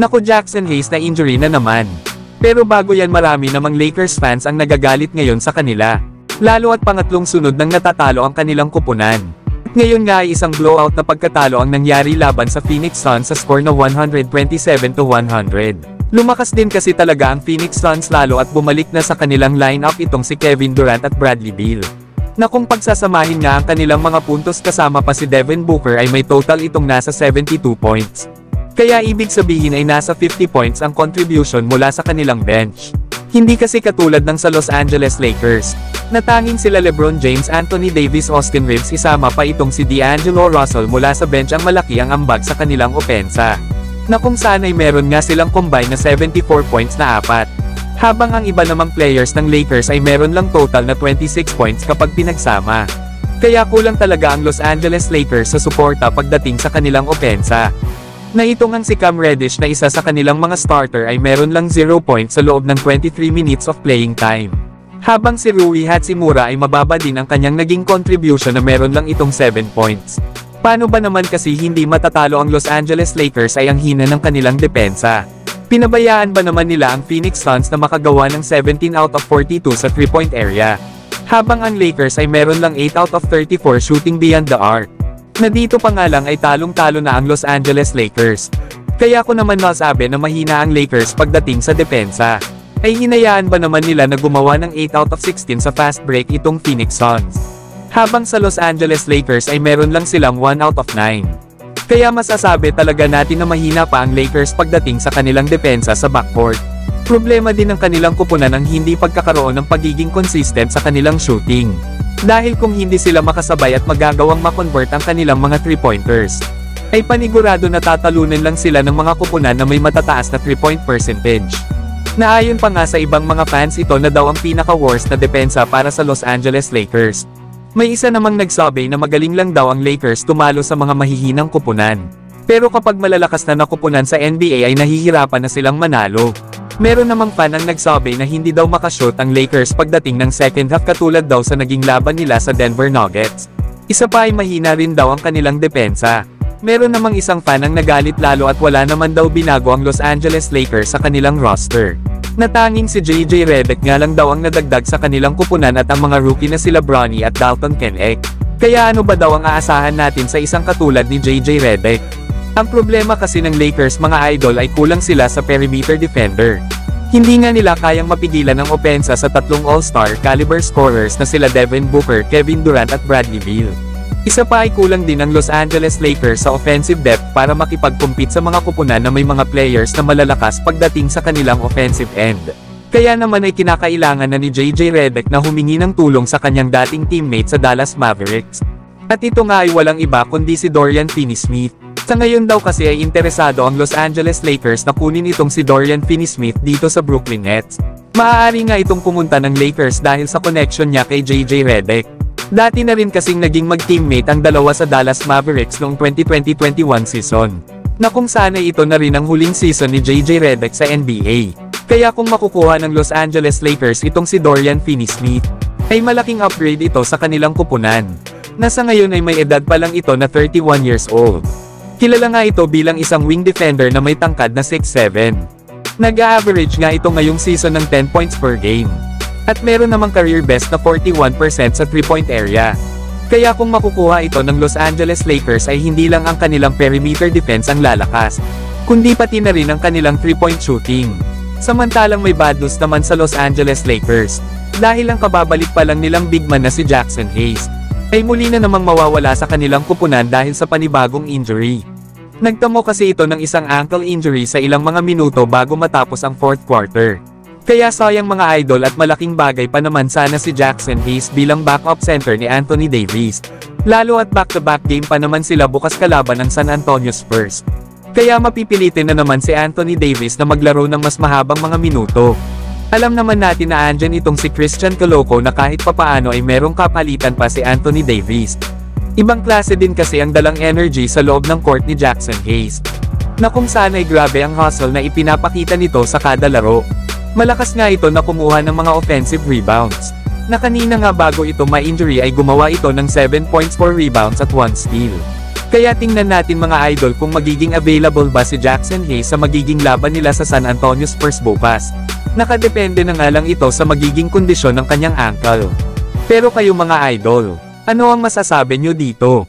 Naku, Jackson Hayes na injury na naman. Pero bago yan, marami namang Lakers fans ang nagagalit ngayon sa kanila. Lalo at pangatlong sunod nang natatalo ang kanilang kupunan. Ngayon nga ay isang blowout na pagkatalo ang nangyari laban sa Phoenix Suns sa score na 127-100. Lumakas din kasi talaga ang Phoenix Suns lalo at bumalik na sa kanilang lineup itong si Kevin Durant at Bradley Beal. Na kung pagsasamahin nga ang kanilang mga puntos kasama pa si Devin Booker ay may total itong nasa 72 points. Kaya ibig sabihin ay nasa 50 points ang contribution mula sa kanilang bench. Hindi kasi katulad ng sa Los Angeles Lakers, na tanging sila LeBron James, Anthony Davis, Austin Reeves, isama pa itong si D'Angelo Russell mula sa bench ang malaki ang ambag sa kanilang opensa. Na kung saan ay meron nga silang combine na 74 points na apat. Habang ang iba namang players ng Lakers ay meron lang total na 26 points kapag pinagsama. Kaya kulang talaga ang Los Angeles Lakers sa suporta pagdating sa kanilang opensa. Na itong ang si Cam Reddish na isa sa kanilang mga starter ay meron lang 0 points sa loob ng 23 minutes of playing time. Habang si Rui Hachimura ay mababa din ang kanyang naging contribution na meron lang itong 7 points. Paano ba naman kasi hindi matatalo ang Los Angeles Lakers ay ang hina ng kanilang depensa? Pinabayaan ba naman nila ang Phoenix Suns na makagawa ng 17 out of 42 sa 3-point area? Habang ang Lakers ay meron lang 8 out of 34 shooting beyond the arc. Na dito pa nga lang ay talong-talo na ang Los Angeles Lakers. Kaya ko naman masabi na mahina ang Lakers pagdating sa depensa. Ay hinayaan ba naman nila na gumawa ng 8 out of 16 sa fast break itong Phoenix Suns? Habang sa Los Angeles Lakers ay meron lang silang 1 out of 9. Kaya masasabi talaga natin na mahina pa ang Lakers pagdating sa kanilang depensa sa backcourt. Problema din ng kanilang kupunan ang hindi pagkakaroon ng pagiging consistent sa kanilang shooting. Dahil kung hindi sila makasabay at magagawang makonvert ang kanilang mga 3-pointers, ay panigurado na tatalunan lang sila ng mga kupunan na may matataas na 3-point percentage. Naayon pa nga sa ibang mga fans ito na daw ang pinaka-worst na depensa para sa Los Angeles Lakers. May isa namang nagsabi na magaling lang daw ang Lakers tumalo sa mga mahihinang kupunan. Pero kapag malalakas na kupunan sa NBA ay nahihirapan na silang manalo. Meron namang fan ang nagsabi na hindi daw makashoot ang Lakers pagdating ng second half katulad daw sa naging laban nila sa Denver Nuggets. Isa pa ay mahina rin daw ang kanilang depensa. Meron namang isang fan ang nagalit lalo at wala naman daw binago ang Los Angeles Lakers sa kanilang roster. Natanging si JJ Redick nga lang daw ang nadagdag sa kanilang kupunan at ang mga rookie na sila Bronny at Dalton Knecht. Kaya ano ba daw ang aasahan natin sa isang katulad ni JJ Redick? Ang problema kasi ng Lakers mga idol ay kulang sila sa perimeter defender. Hindi nga nila kayang mapigilan ang opensa sa tatlong all-star caliber scorers na sila Devin Booker, Kevin Durant at Bradley Beal. Isa pa ay kulang din ang Los Angeles Lakers sa offensive depth para makipag-compete sa mga kupunan na may mga players na malalakas pagdating sa kanilang offensive end. Kaya naman ay kinakailangan na ni JJ Redick na humingi ng tulong sa kanyang dating teammate sa Dallas Mavericks. At ito nga ay walang iba kundi si Dorian Finney-Smith. Sa ngayon daw kasi ay interesado ang Los Angeles Lakers na kunin itong si Dorian Finney-Smith dito sa Brooklyn Nets. Maaari nga itong pumunta ng Lakers dahil sa connection niya kay JJ Redick. Dati na rin kasing naging mag-teammate ang dalawa sa Dallas Mavericks noong 2020-21 season. Na kung saan ay ito na rin ang huling season ni JJ Redick sa NBA. Kaya kung makukuha ng Los Angeles Lakers itong si Dorian Finney-Smith, ay malaking upgrade ito sa kanilang kupunan. Nasa ngayon ay may edad pa lang ito na 31 years old. Kilala nga ito bilang isang wing defender na may tangkad na 6'7". Nag-a-average nga ito ngayong season ng 10 points per game. At meron namang career best na 41% sa 3-point area. Kaya kung makukuha ito ng Los Angeles Lakers ay hindi lang ang kanilang perimeter defense ang lalakas, kundi pati na rin ang kanilang 3-point shooting. Samantalang may bad news naman sa Los Angeles Lakers. Dahil ang kababalik pa lang nilang big man na si Jackson Hayes, ay muli na namang mawawala sa kanilang kupunan dahil sa panibagong injury. Nagtamo kasi ito ng isang ankle injury sa ilang mga minuto bago matapos ang fourth quarter. Kaya sayang mga idol at malaking bagay pa naman sana si Jackson Hayes bilang backup center ni Anthony Davis. Lalo at back-to-back game pa naman sila bukas kalaban ng San Antonio Spurs. Kaya mapipilitin na naman si Anthony Davis na maglaro ng mas mahabang mga minuto. Alam naman natin na andyan itong si Christian Coloco na kahit papaano ay merong kapalitan pa si Anthony Davis. Ibang klase din kasi ang dalang energy sa loob ng court ni Jackson Hayes. Na kung saan ay grabe ang hustle na ipinapakita nito sa kada laro. Malakas nga ito na kumuha ng mga offensive rebounds. Na kanina nga bago ito ma-injury ay gumawa ito ng 7 points, 4 rebounds at 1 steal. Kaya tingnan natin mga idol kung magiging available ba si Jackson Hayes sa magiging laban nila sa San Antonio Spurs bukas. Nakadepende na nga lang ito sa magiging kondisyon ng kanyang ankle. Pero kayo mga idol, ano ang masasabi nyo dito?